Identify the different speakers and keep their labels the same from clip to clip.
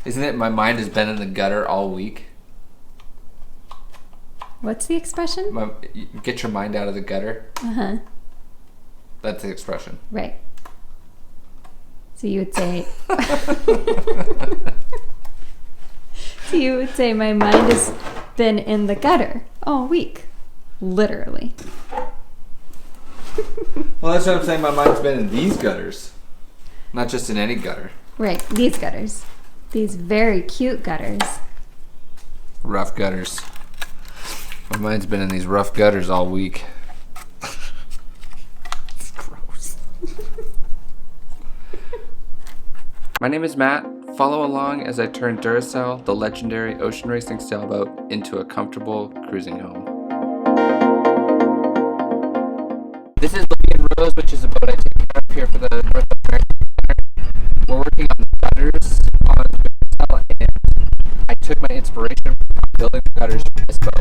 Speaker 1: Isn't it my mind has been in the gutter all week?
Speaker 2: What's the expression?
Speaker 1: Get your mind out of the gutter.
Speaker 2: Uh-huh.
Speaker 1: That's the expression.
Speaker 2: Right. So you would say... So you would say my mind has been in the gutter all week. Literally.
Speaker 1: Well, that's what I'm saying. My mind's been in these gutters. Not just in any gutter.
Speaker 2: Right, these gutters. These very cute gutters.
Speaker 1: Rough gutters. My mind's been in these rough gutters all week. It's gross. My name is Matt. Follow along as I turn Duracell, the legendary ocean racing sailboat, into a comfortable cruising home. This is Lillian Rose, which is a boat I take care of here for the North American. We're working on the gutters on Duracell, and I took my inspiration from building the gutters for this boat.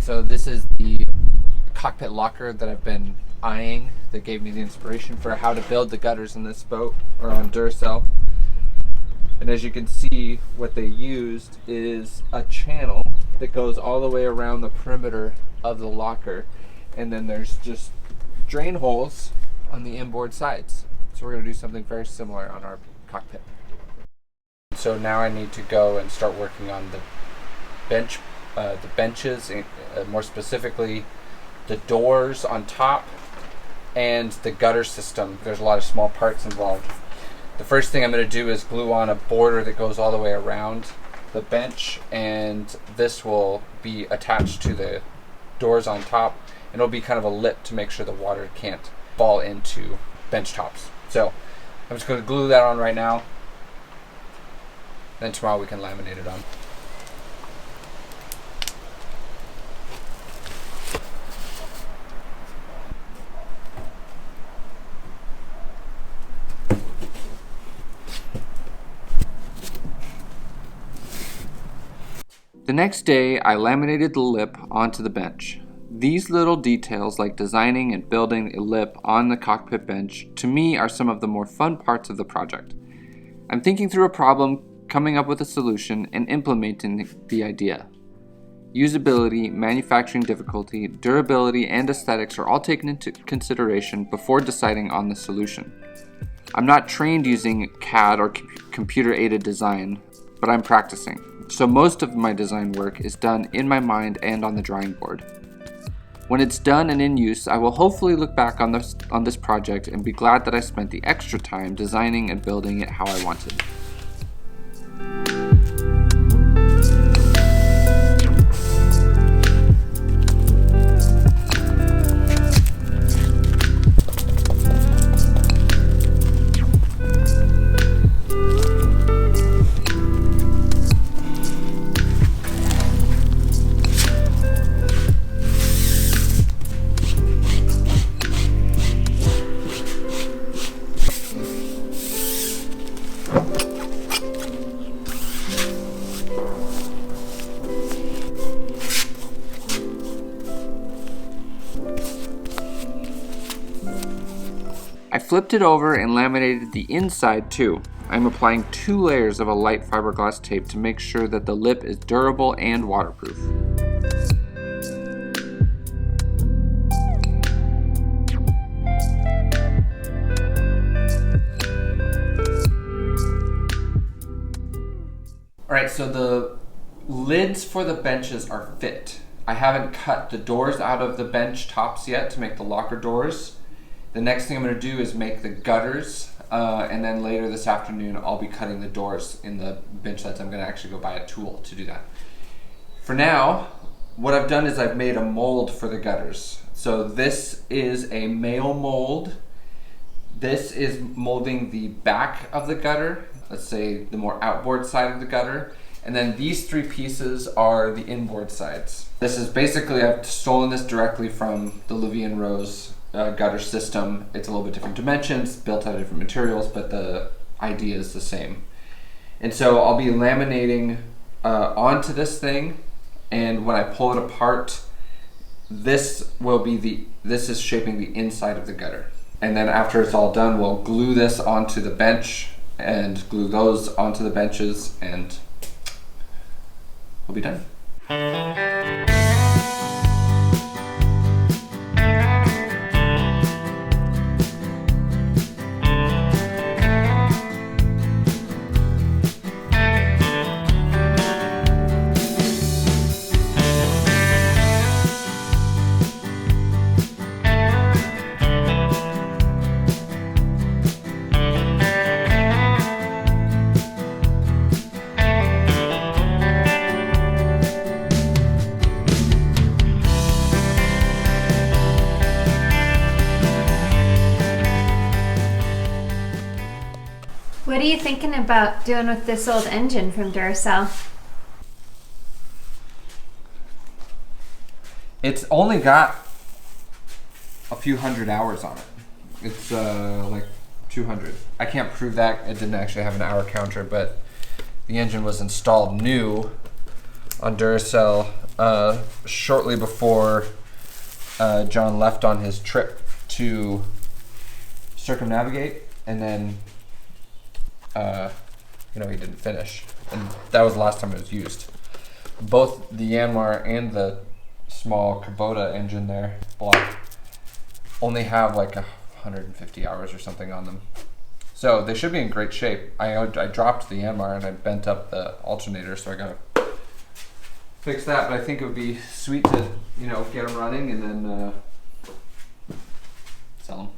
Speaker 1: So this is the cockpit locker that I've been eyeing that gave me the inspiration for how to build the gutters in this boat, or on Duracell. And as you can see, what they used is a channel that goes all the way around the perimeter of the locker, and then there's just drain holes on the inboard sides. So we're going to do something very similar on our cockpit. So now I need to go and start working on the benches, more specifically the doors on top and the gutter system. There's a lot of small parts involved. The first thing I'm going to do is glue on a border that goes all the way around the bench, and this will be attached to the doors on top, and it'll be kind of a lip to make sure the water can't fall into bench tops. So I'm just going to glue that on right now, then tomorrow we can laminate it on. The next day, I laminated the lip onto the bench. These little details, like designing and building a lip on the cockpit bench, to me are some of the more fun parts of the project. I'm thinking through a problem, coming up with a solution, and implementing the idea. Usability, manufacturing difficulty, durability, and aesthetics are all taken into consideration before deciding on the solution. I'm not trained using CAD or computer-aided design, but I'm practicing. So most of my design work is done in my mind and on the drawing board. When it's done and in use, I will hopefully look back on this project and be glad that I spent the extra time designing and building it how I wanted. I flipped it over and laminated the inside too. I'm applying 2 layers of a light fiberglass tape to make sure that the lip is durable and waterproof. Alright, so the lids for the benches are fit. I haven't cut the doors out of the bench tops yet to make the locker doors. The next thing I'm going to do is make the gutters, and then later this afternoon I'll be cutting the doors in the bench lids. I'm going to actually go buy a tool to do that. For now, what I've done is I've made a mold for the gutters. So this is a male mold. This is molding the back of the gutter, let's say the more outboard side of the gutter, and then these 3 pieces are the inboard sides. This is basically, I've stolen this directly from the Lillian Rose gutter system. It's a little bit different dimensions, built out of different materials, but the idea is the same. And so I'll be laminating onto this thing, and when I pull it apart, this is shaping the inside of the gutter. And then after it's all done, we'll glue this onto the bench and glue those onto the benches, and we'll be done.
Speaker 2: What are you thinking about doing with this old engine from Duracell?
Speaker 1: It's only got a few hundred hours on it. It's like 200. I can't prove that. It didn't actually have an hour counter, but the engine was installed new on Duracell shortly before John left on his trip to circumnavigate, and then he didn't finish, and that was the last time it was used. Both the Yanmar and the small Kubota engine there block only have like 150 hours or something on them, so they should be in great shape. I dropped the Yanmar and I bent up the alternator, so I gotta fix that. But I think it would be sweet to get them running and then sell them.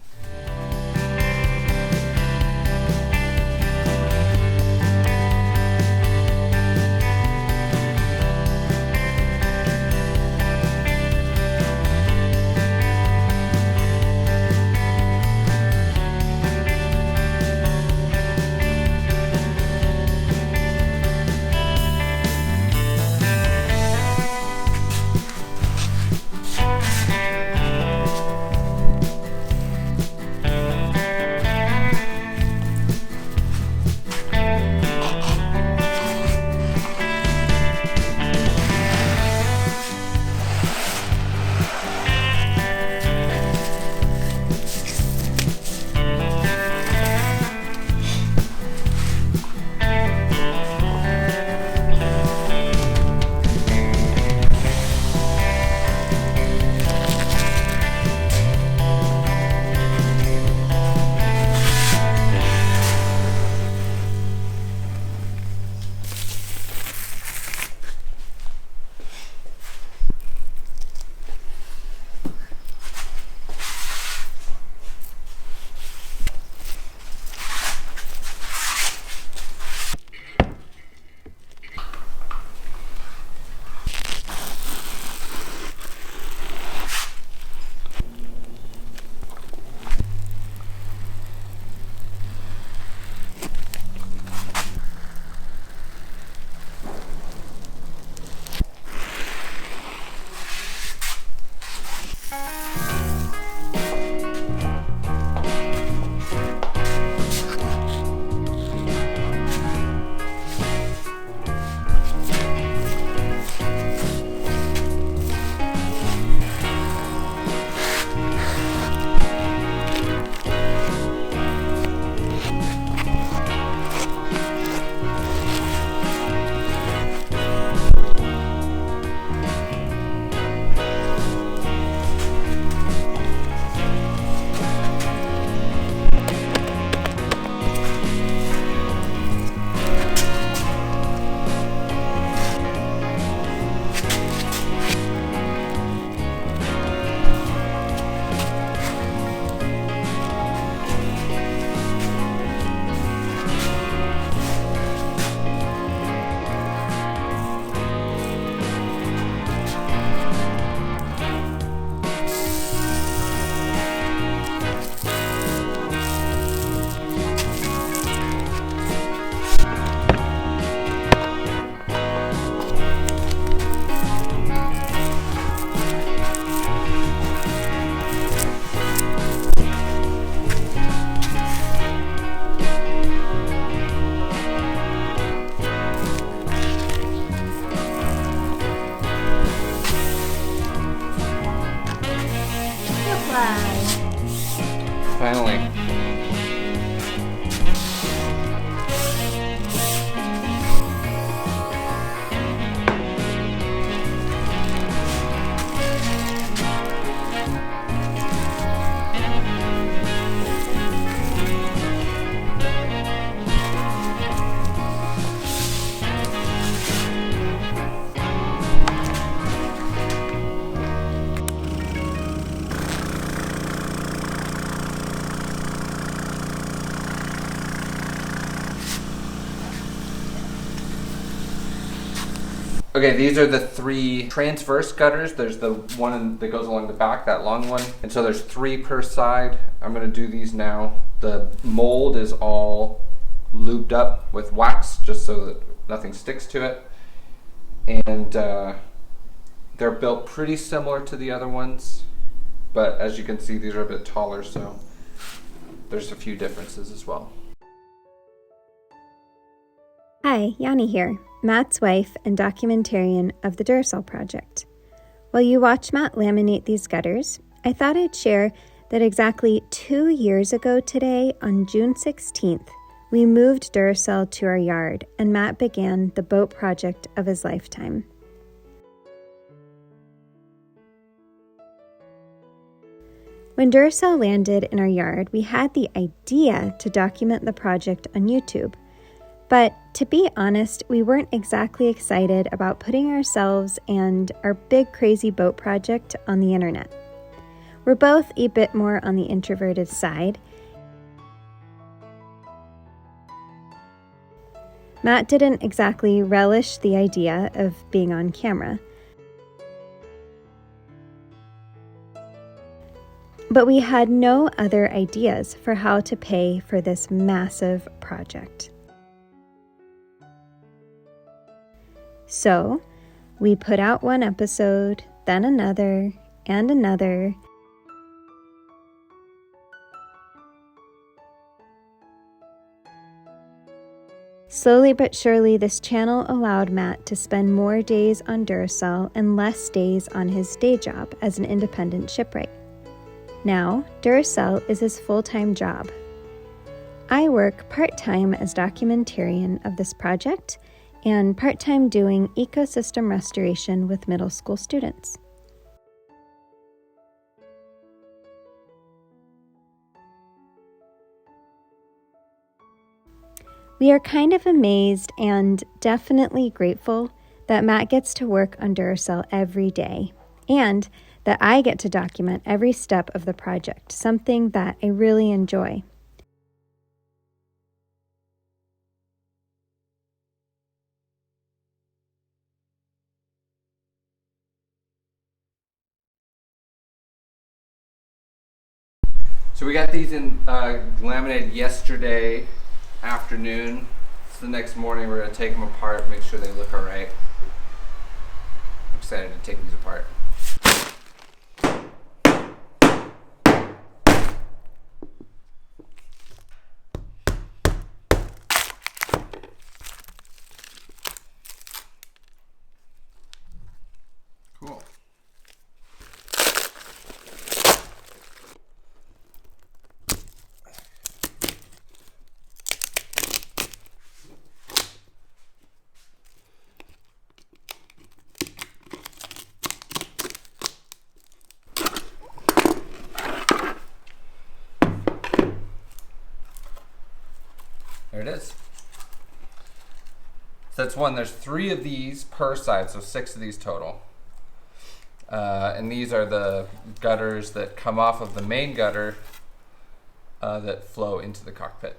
Speaker 1: finally. Okay, these are the 3 transverse gutters. There's the one that goes along the back, that long one. And so there's 3 per side. I'm gonna do these now. The mold is all lubed up with wax just so that nothing sticks to it. And they're built pretty similar to the other ones. But as you can see, these are a bit taller, so there's a few differences as well.
Speaker 2: Hi, Yanni here, Matt's wife and documentarian of the Duracell Project. While you watch Matt laminate these gutters, I thought I'd share that exactly 2 years ago today, on June 16th, we moved Duracell to our yard and Matt began the boat project of his lifetime. When Duracell landed in our yard, we had the idea to document the project on YouTube. But to be honest, we weren't exactly excited about putting ourselves and our big crazy boat project on the internet. We're both a bit more on the introverted side. Matt didn't exactly relish the idea of being on camera. But we had no other ideas for how to pay for this massive project. So, we put out one episode, then another, and another. Slowly but surely, this channel allowed Matt to spend more days on Duracell and less days on his day job as an independent shipwright. Now, Duracell is his full-time job. I work part-time as documentarian of this project and part-time doing ecosystem restoration with middle school students. We are kind of amazed and definitely grateful that Matt gets to work on Duracell every day and that I get to document every step of the project, something that I really enjoy.
Speaker 1: So we got these in laminated yesterday afternoon. So the next morning we're going to take them apart, make sure they look all right. I'm excited to take these apart. Cool. There it is. So that's one. There's 3 of these per side, so 6 of these total. And these are the gutters that come off of the main gutter that flow into the cockpit.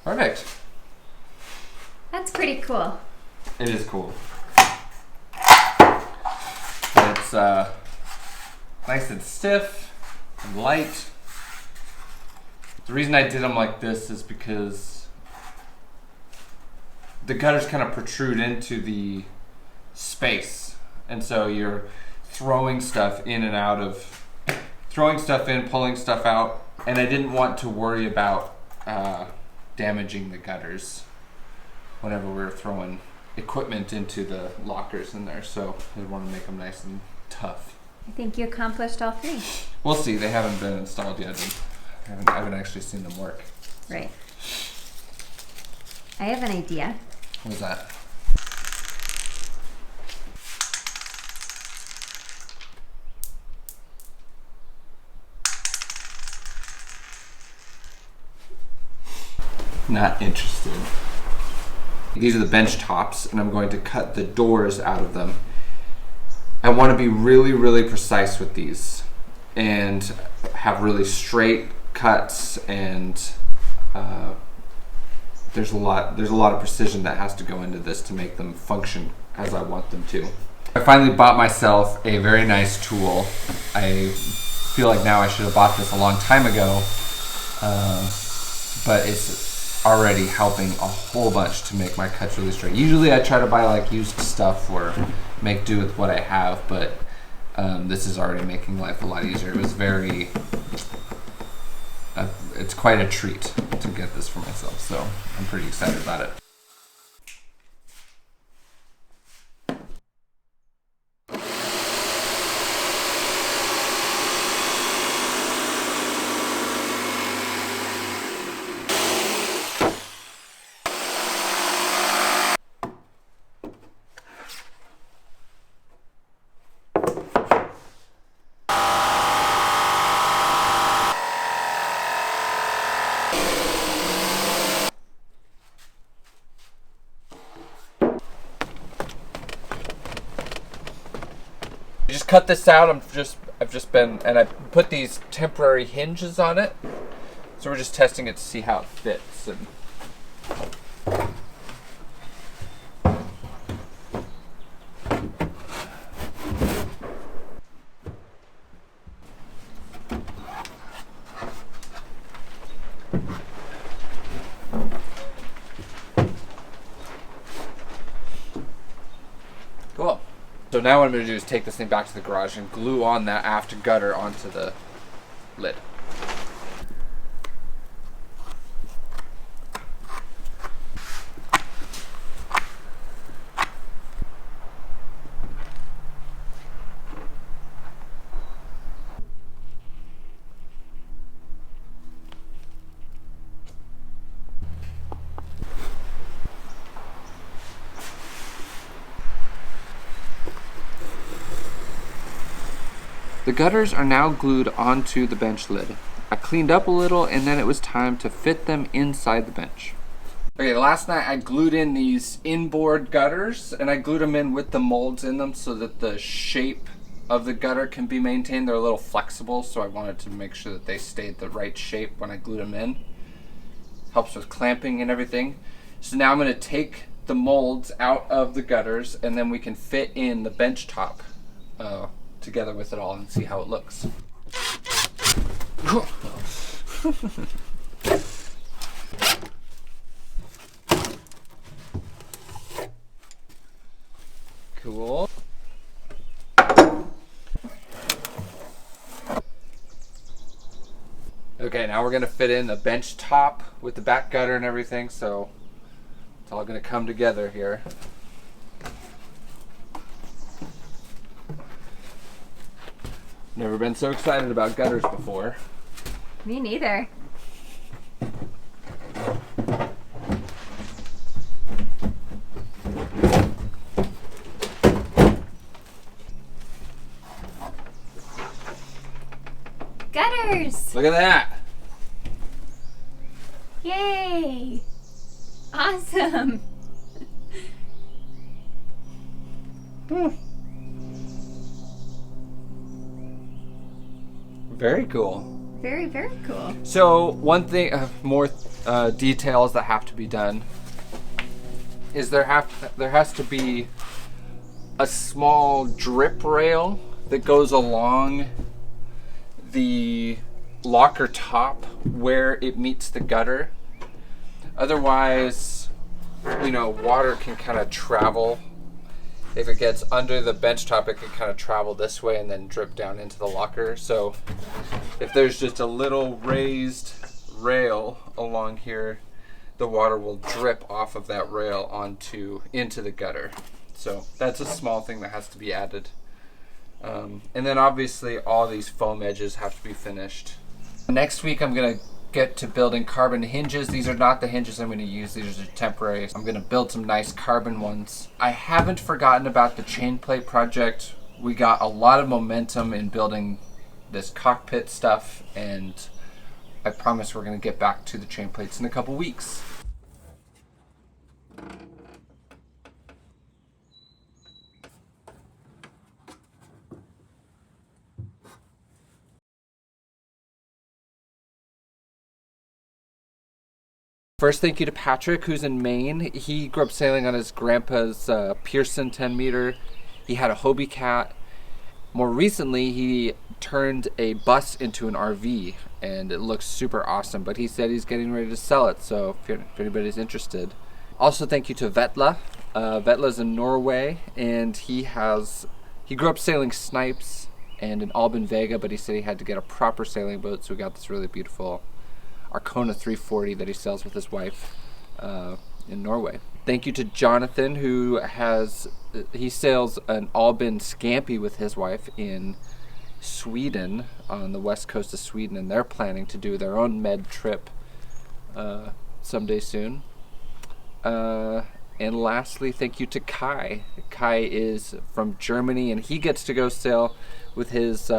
Speaker 1: Perfect.
Speaker 2: That's pretty cool.
Speaker 1: It is cool. It's it's nice and stiff and light. The reason I did them like this is because the gutters kind of protrude into the space, and so you're throwing stuff in and out of, throwing stuff in, pulling stuff out, and I didn't want to worry about damaging the gutters whenever we were throwing equipment into the lockers in there, so I want to make them nice and tough.
Speaker 2: I think you accomplished all three.
Speaker 1: We'll see. They haven't been installed yet. And I haven't actually seen them work.
Speaker 2: Right. I have an idea.
Speaker 1: What was that? Not interested. These are the bench tops, and I'm going to cut the doors out of them. I want to be really, really precise with these and have really straight cuts, and there's a lot of precision that has to go into this to make them function as I want them to. I finally bought myself a very nice tool. I feel like now I should have bought this a long time ago, but it's already helping a whole bunch to make my cuts really straight. Usually I try to buy like used stuff or make do with what I have, but this is already making life a lot easier. It was very, it's quite a treat to get this for myself, so I'm pretty excited about it. I just cut this out. I've just been, and I put these temporary hinges on it. So we're just testing it to see how it fits. And cool. So now what I'm going to do is take this thing back to the garage and glue on that aft gutter onto the lid. The gutters are now glued onto the bench lid. I cleaned up a little, and then it was time to fit them inside the bench. Okay, last night I glued in these inboard gutters, and I glued them in with the molds in them so that the shape of the gutter can be maintained. They're a little flexible, so I wanted to make sure that they stayed the right shape when I glued them in. Helps with clamping and everything. So now I'm going to take the molds out of the gutters, and then we can fit in the bench top together with it all and see how it looks. Cool. Okay, now we're gonna fit in the bench top with the back gutter and everything, so it's all gonna come together here. Never been so excited about gutters before.
Speaker 2: Me neither. Gutters!
Speaker 1: Look at that!
Speaker 2: Yay! Awesome!
Speaker 1: Very cool.
Speaker 2: Very, very cool.
Speaker 1: So one thing, more details that have to be done is there has to be a small drip rail that goes along the locker top where it meets the gutter. Otherwise, you know, water can kind of travel. If it gets under the bench top, it can kind of travel this way and then drip down into the locker. So if there's just a little raised rail along here, the water will drip off of that rail into the gutter. So that's a small thing that has to be added. And then obviously all these foam edges have to be finished. Next week I'm going to get to building carbon hinges. These are not the hinges I'm going to use. These are temporary. I'm going to build some nice carbon ones. I haven't forgotten about the chain plate project. We got a lot of momentum in building this cockpit stuff, and I promise we're going to get back to the chain plates in a couple weeks. First, thank you to Patrick, who's in Maine. He grew up sailing on his grandpa's Pearson 10 meter. He had a Hobie Cat. More recently, he turned a bus into an RV, and it looks super awesome. But he said he's getting ready to sell it, so if anybody's interested. Also, thank you to Vetle. Vetle's in Norway, and he grew up sailing Snipes and an Alban Vega, but he said he had to get a proper sailing boat, so we got this really beautiful Arcona 340 that he sells with his wife in Norway. Thank you to Jonathan, who he sails an Alban Scampi with his wife in Sweden, on the west coast of Sweden, and they're planning to do their own med trip someday soon. And lastly, thank you to Kai. Kai is from Germany, and he gets to go sail with his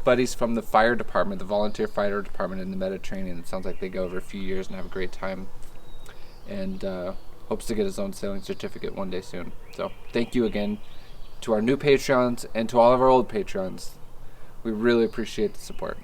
Speaker 1: buddies from the fire department, the volunteer fire department in the Mediterranean. It sounds like they go over a few years and have a great time, and hopes to get his own sailing certificate one day soon. So thank you again to our new Patreons and to all of our old Patreons. We really appreciate the support.